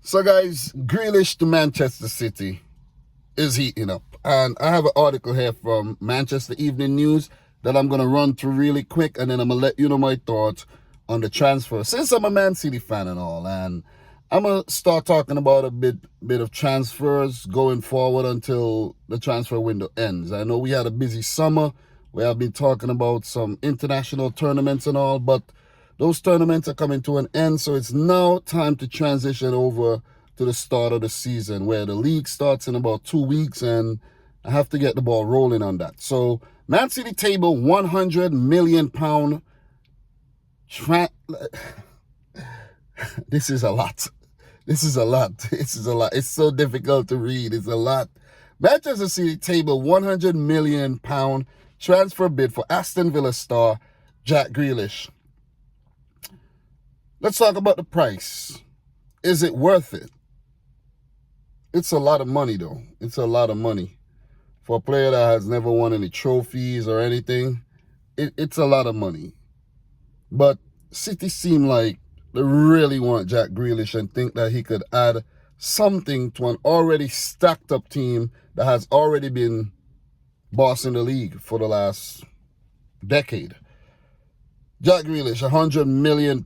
So guys, Grealish to Manchester City is heating up. And I have an article here from Manchester Evening News that I'm going to run through really quick, and then I'm going to let you know my thoughts on the transfer. Since I'm a Man City fan and all, and I'm going to start talking about a bit of transfers going forward until the transfer window ends. I know we had a busy summer where I've been talking about some international tournaments and all, but those tournaments are coming to an end, so it's now time to transition over to the start of the season, where the league starts in about 2 weeks, and I have to get the ball rolling on that. So Man City table £100 million. This is a lot. This is a lot. This is a lot. It's so difficult to read. It's a lot. Manchester City table £100 million transfer bid for Aston Villa star Jack Grealish. Let's talk about the price. Is it worth it? It's a lot of money, though. It's a lot of money. For a player that has never won any trophies or anything, it's a lot of money. But City seem like they really want Jack Grealish and think that he could add something to an already stacked up team that has already been bossing the league for the last decade. Jack Grealish, £100 million.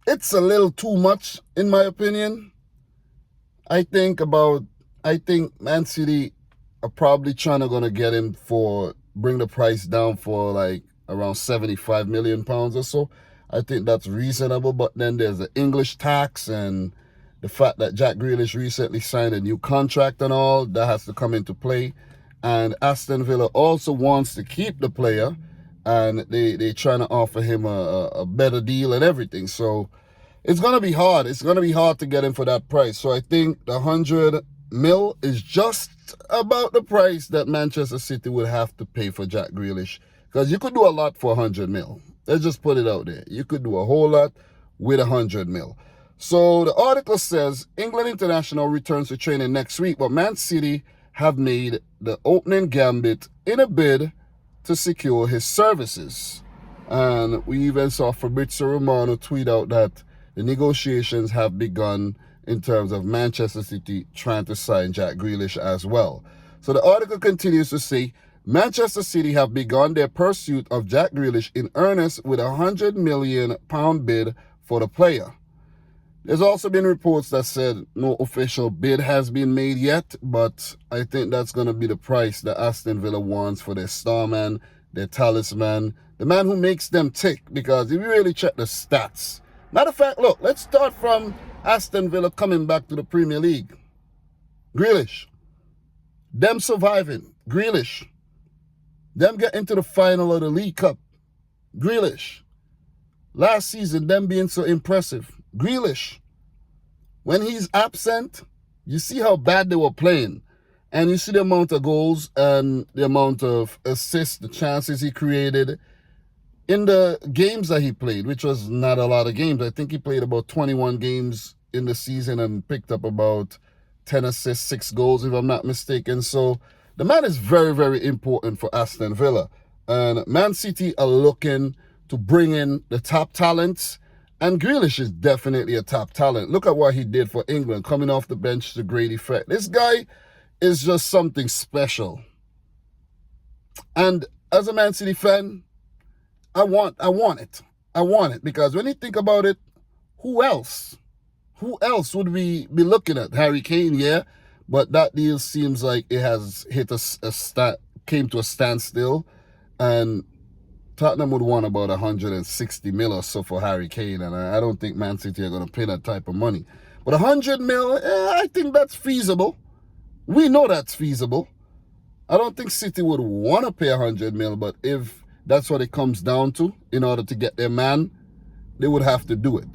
It's a little too much, in my opinion. I think Man City are probably gonna get him bring the price down for like around £75 million or so. I think that's reasonable, but then there's the English tax and the fact that Jack Grealish recently signed a new contract and all, that has to come into play. And Aston Villa also wants to keep the player, and they're trying to offer him a better deal and everything. So it's going to be hard. It's going to be hard to get him for that price. So I think the £100 million is just about the price that Manchester City would have to pay for Jack Grealish. Because you could do a lot for £100 million. Let's just put it out there. You could do a whole lot with £100 million. So the article says England international returns to training next week, but Man City have made the opening gambit in a bid to secure his services. And we even saw Fabrizio Romano tweet out that the negotiations have begun in terms of Manchester City trying to sign Jack Grealish as well. So the article continues to say, Manchester City have begun their pursuit of Jack Grealish in earnest with a £100 million bid for the player. There's also been reports that said no official bid has been made yet, but I think that's going to be the price that Aston Villa wants for their starman, their talisman, the man who makes them tick. Because if you really check the stats, matter of fact, look, let's start from Aston Villa coming back to the Premier League. Grealish. Them surviving. Grealish. Them getting to the final of the League Cup. Grealish. Last season, them being so impressive. Grealish. When he's absent, you see how bad they were playing. And you see the amount of goals and the amount of assists, the chances he created in the games that he played, which was not a lot of games. I think he played about 21 games in the season and picked up about 10 assists, 6 goals, if I'm not mistaken. So the man is very, very important for Aston Villa. And Man City are looking to bring in the top talents. And Grealish is definitely a top talent. Look at what he did for England, coming off the bench to great effect. This guy is just something special. And as a Man City fan, I want it. I want it, because when you think about it, who else? Who else would we be looking at? Harry Kane, yeah, but that deal seems like it has came to a standstill, and Tottenham would want about 160 mil or so for Harry Kane, and I don't think Man City are going to pay that type of money. But 100 mil, I think that's feasible. We know that's feasible. I don't think City would want to pay 100 mil, but if that's what it comes down to in order to get their man, they would have to do it.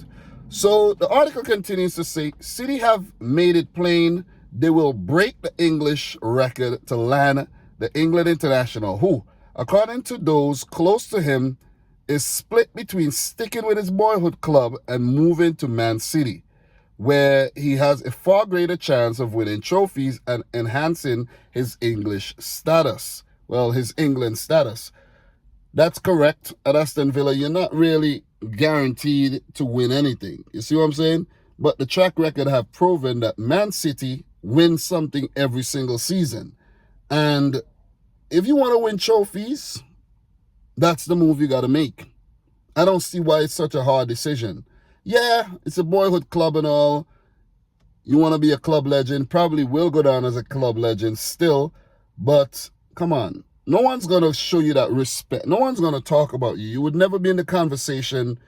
So the article continues to say, City have made it plain they will break the English record to land the England international, who, according to those close to him, is split between sticking with his boyhood club and moving to Man City, where he has a far greater chance of winning trophies and enhancing his English status. Well, his England status. That's correct. At Aston Villa, you're not really guaranteed to win anything. You see what I'm saying? But the track record have proven that Man City wins something every single season. And if you want to win trophies, that's the move you got to make. I don't see why it's such a hard decision. Yeah, it's a boyhood club and all. You want to be a club legend, probably will go down as a club legend still, but come on. No one's going to show you that respect. No one's going to talk about you. You would never be in the conversation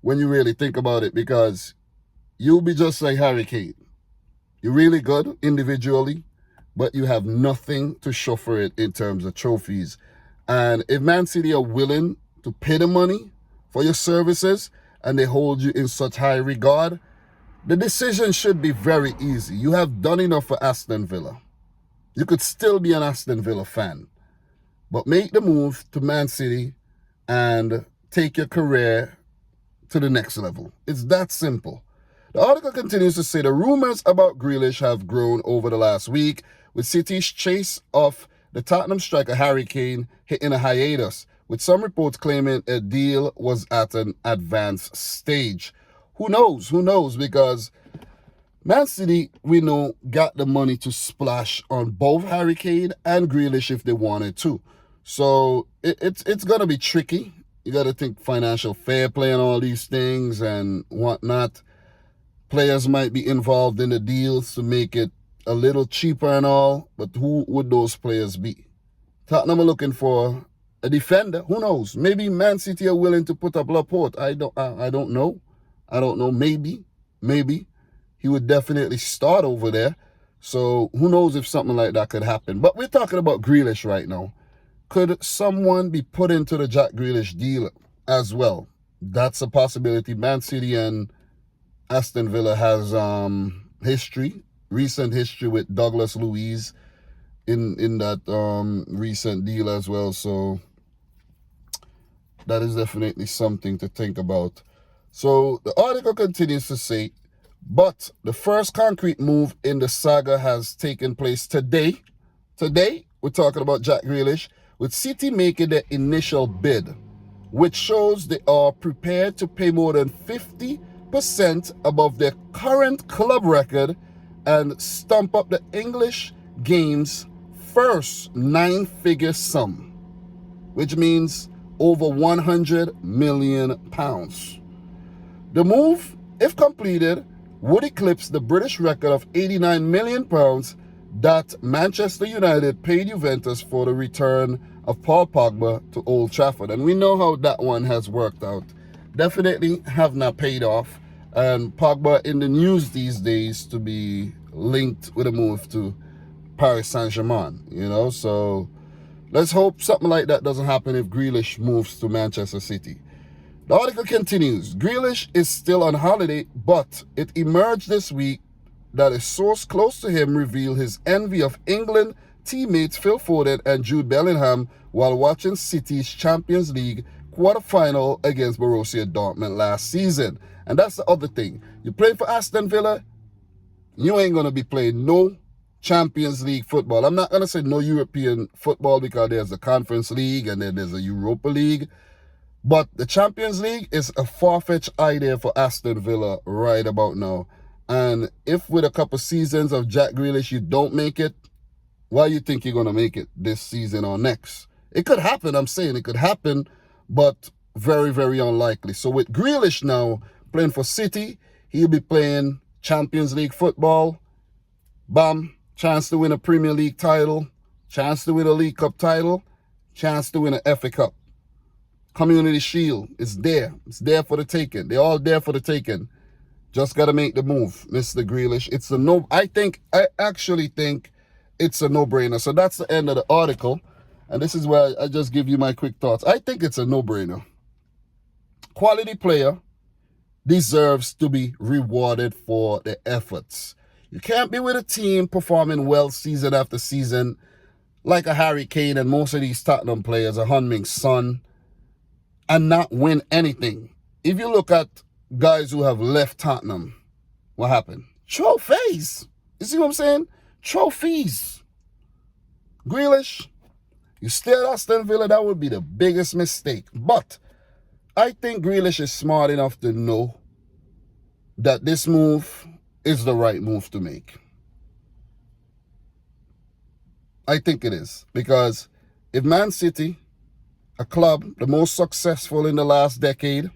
when you really think about it, because you'll be just like Harry Kane. You're really good individually, but you have nothing to show for it in terms of trophies. And if Man City are willing to pay the money for your services and they hold you in such high regard, the decision should be very easy. You have done enough for Aston Villa. You could still be an Aston Villa fan, but make the move to Man City and take your career to the next level. It's that simple. The article continues to say the rumors about Grealish have grown over the last week, with City's chase of the Tottenham striker Harry Kane hitting a hiatus, with some reports claiming a deal was at an advanced stage. Who knows? Who knows? Because Man City, we know, got the money to splash on both Harry Kane and Grealish if they wanted to. So it's going to be tricky. You got to think financial fair play and all these things and whatnot. Players might be involved in the deals to make it a little cheaper and all, but who would those players be? Tottenham are looking for a defender. Who knows? Maybe Man City are willing to put up Laporte. I don't know. I don't know. Maybe. He would definitely start over there. So who knows if something like that could happen. But we're talking about Grealish right now. Could someone be put into the Jack Grealish deal as well? That's a possibility. Man City and Aston Villa has recent history with Douglas Luiz in that recent deal as well. So that is definitely something to think about. So the article continues to say, but the first concrete move in the saga has taken place today. Today, we're talking about Jack Grealish, with City making their initial bid, which shows they are prepared to pay more than 50% above their current club record and stump up the English game's first 9-figure sum, which means over £100 million. The move, if completed, would eclipse the British record of £89 million that Manchester United paid Juventus for the return of Paul Pogba to Old Trafford. And we know how that one has worked out. Definitely have not paid off. And Pogba in the news these days to be linked with a move to Paris Saint-Germain, So let's hope something like that doesn't happen if Grealish moves to Manchester City. The article continues. Grealish is still on holiday, but it emerged this week that a source close to him revealed his envy of England teammates Phil Foden and Jude Bellingham while watching City's Champions League quarterfinal against Borussia Dortmund last season. And that's the other thing. You play for Aston Villa, you ain't going to be playing no Champions League football. I'm not going to say no European football because there's a Conference League and then there's a Europa League. But the Champions League is a far-fetched idea for Aston Villa right about now. And if with a couple seasons of Jack Grealish you don't make it, why you think you're going to make it this season or next? It could happen, I'm saying it could happen, but very, very unlikely. So with Grealish now playing for City, he'll be playing Champions League football. Bam, chance to win a Premier League title, chance to win a League Cup title, chance to win an FA Cup. Community Shield, it's there. It's there for the taking. They're all there for the taking. Just got to make the move, Mr. Grealish. I actually think it's a no-brainer. So that's the end of the article. And this is where I just give you my quick thoughts. I think it's a no-brainer. Quality player deserves to be rewarded for their efforts. You can't be with a team performing well season after season like a Harry Kane and most of these Tottenham players, a Heung-min Son, and not win anything. If you look at guys who have left Tottenham, what happened? Trophies. You see what I'm saying? Trophies. Grealish, you stay at Aston Villa, that would be the biggest mistake. But I think Grealish is smart enough to know that this move is the right move to make. I think it is. Because if Man City, a club, the most successful in the last decade,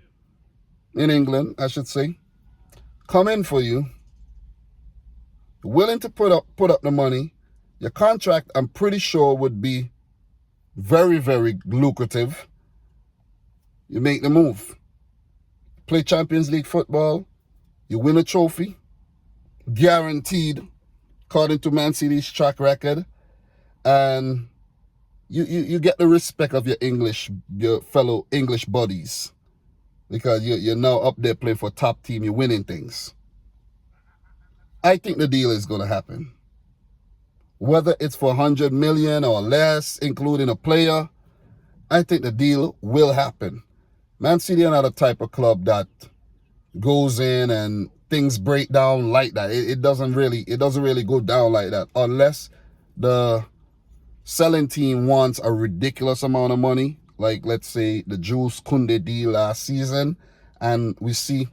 in England, I should say, come in for you, willing to put up the money, your contract, I'm pretty sure, would be very, very lucrative. You make the move. Play Champions League football, you win a trophy, guaranteed, according to Man City's track record, and you get the respect of your fellow English buddies, because you're now up there playing for top team, you're winning things. I think the deal is going to happen. Whether it's for 100 million or less, including a player, I think the deal will happen. Man City are not a type of club that goes in and things break down like that. It doesn't really go down like that unless the selling team wants a ridiculous amount of money, like let's say the Jules Koundé deal last season, and we see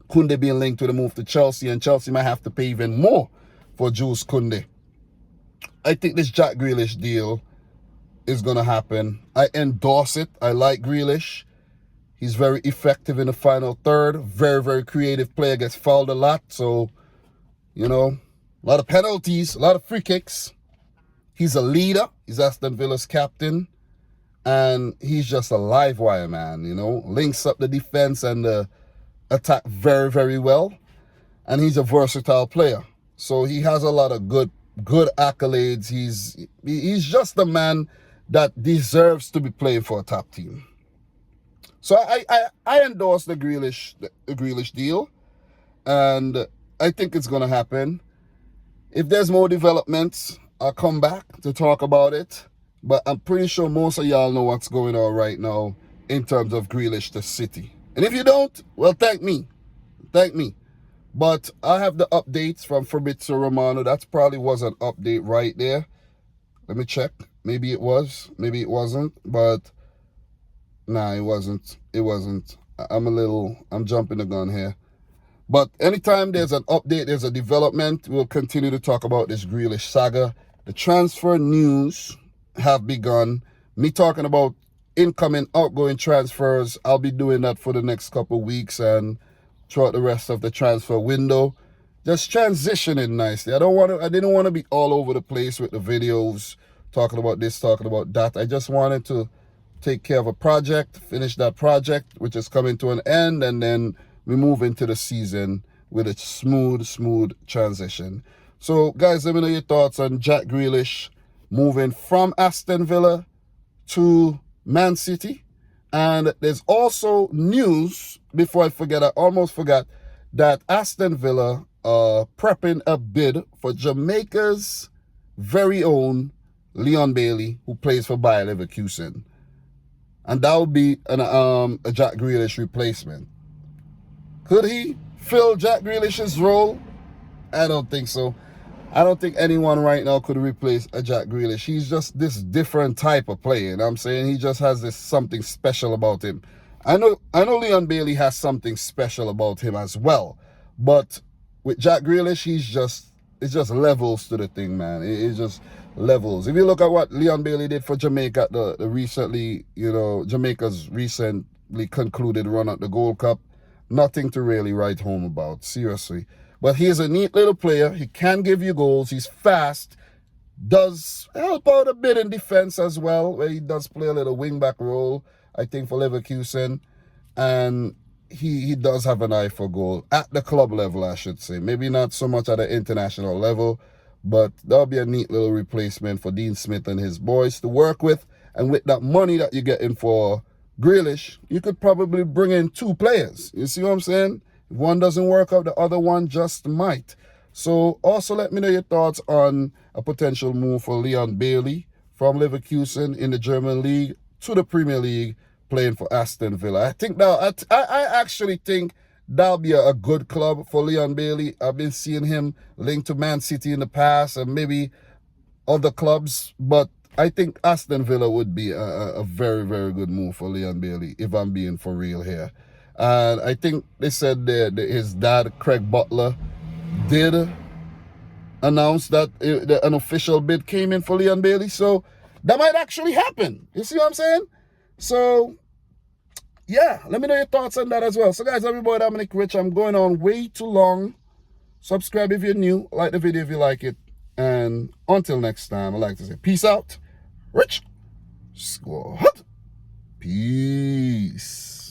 Koundé being linked to the move to Chelsea, and Chelsea might have to pay even more for Jules Koundé. I think this Jack Grealish deal is going to happen. I endorse it. I like Grealish. He's very effective in the final third. Very, very creative player. Gets fouled a lot. So, a lot of penalties, a lot of free kicks. He's a leader. He's Aston Villa's captain. And he's just a live wire, man, Links up the defense and the attack very, very well. And he's a versatile player. So he has a lot of good accolades. He's just a man that deserves to be playing for a top team. So I endorse the Grealish deal, and I think it's going to happen. If there's more developments, I'll come back to talk about it. But I'm pretty sure most of y'all know what's going on right now in terms of Grealish to City. And if you don't, well, thank me. But I have the updates from Fabrizio Romano. That probably was an update right there. Let me check. Maybe it was. Maybe it wasn't. But nah, it wasn't. I'm jumping the gun here. But anytime there's an update, there's a development, we'll continue to talk about this Grealish saga. The transfer news have begun. Me talking about incoming, outgoing transfers, I'll be doing that for the next couple of weeks and throughout the rest of the transfer window. Just transitioning nicely. I didn't want to be all over the place with the videos, talking about this, talking about that. I just wanted to take care of a project, finish that project, which is coming to an end, and then we move into the season with a smooth transition. So, guys, let me know your thoughts on Jack Grealish moving from Aston Villa to Man City. And there's also news, before I forget, I almost forgot, that Aston Villa are prepping a bid for Jamaica's very own Leon Bailey, who plays for Bayer Leverkusen. And that would be a Jack Grealish replacement. Could he fill Jack Grealish's role? I don't think so. I don't think anyone right now could replace a Jack Grealish. He's just this different type of player. You know what I'm saying? He just has this something special about him. I know Leon Bailey has something special about him as well. But with Jack Grealish, it's just levels to the thing, man. It's just levels. If you look at what Leon Bailey did for Jamaica, Jamaica's recently concluded run at the Gold Cup, nothing to really write home about, seriously. But he's a neat little player. He can give you goals. He's fast. Does help out a bit in defense as well, where he does play a little wing-back role, I think, for Leverkusen. And he does have an eye for goal at the club level, I should say. Maybe not so much at the international level, but that'll be a neat little replacement for Dean Smith and his boys to work with. And with that money that you're getting for Grealish, you could probably bring in two players. You see what I'm saying? If one doesn't work out, the other one just might. So also let me know your thoughts on a potential move for Leon Bailey from Leverkusen in the German league to the Premier League, playing for Aston Villa. I actually think that'll be a good club for Leon Bailey. I've been seeing him linked to Man City in the past and maybe other clubs, but I think Aston Villa would be a very, very good move for Leon Bailey, if I'm being for real here. And I think they said that his dad, Craig Butler, did announce that an official bid came in for Leon Bailey. So that might actually happen. You see what I'm saying? So, yeah, let me know your thoughts on that as well. So, guys, I'm your boy Dominic Rich. I'm going on way too long. Subscribe if you're new. Like the video if you like it. And until next time, I'd like to say peace out. Rich Squad. Peace.